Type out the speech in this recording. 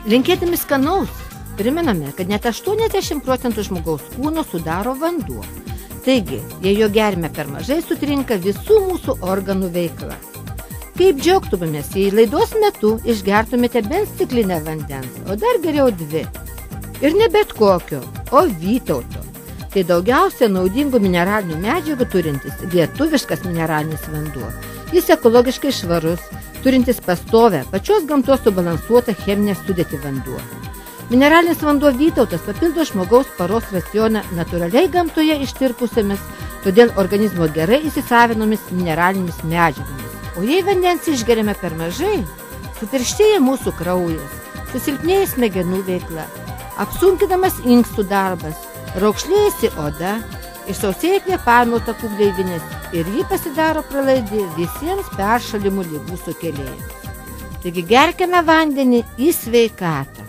Linkėdami skanaus, priminame, kad net 80% žmogaus kūno sudaro vanduo. Taigi, jei jo gerime per mažai, sutrinka visų mūsų organų veikla. Kaip džiaugtumėmės, jei laidos metu išgertumėte bent stiklinę vandens, o dar geriau 2. Ir ne bet kokio, o Vytauto. Tai daugiausia naudingų mineralinių medžiagų turintis lietuviškas mineralinis vanduo. Jis ekologiškai švarus, turintis pastovę, pačios gamtos subalansuotą cheminę sudėtį vanduo. Mineralinis vanduo Vytautas papildo žmogaus paros racioną natūraliai gamtoje ištirpusiamis, todėl organizmo gerai įsisavinomis mineralinėmis medžiagomis. O jei vandens išgeriame per mažai, sutirštėja mūsų kraujas, susilpnėja smegenų veikla, apsunkinamas inkstų darbas, raukšlėjasi oda, išsausėja kvėpavimo takų gleivinės ir ji pasidaro pralaidi visiems peršalimų ligų sukėlėjams. Taigi gerkime vandenį į sveikatą.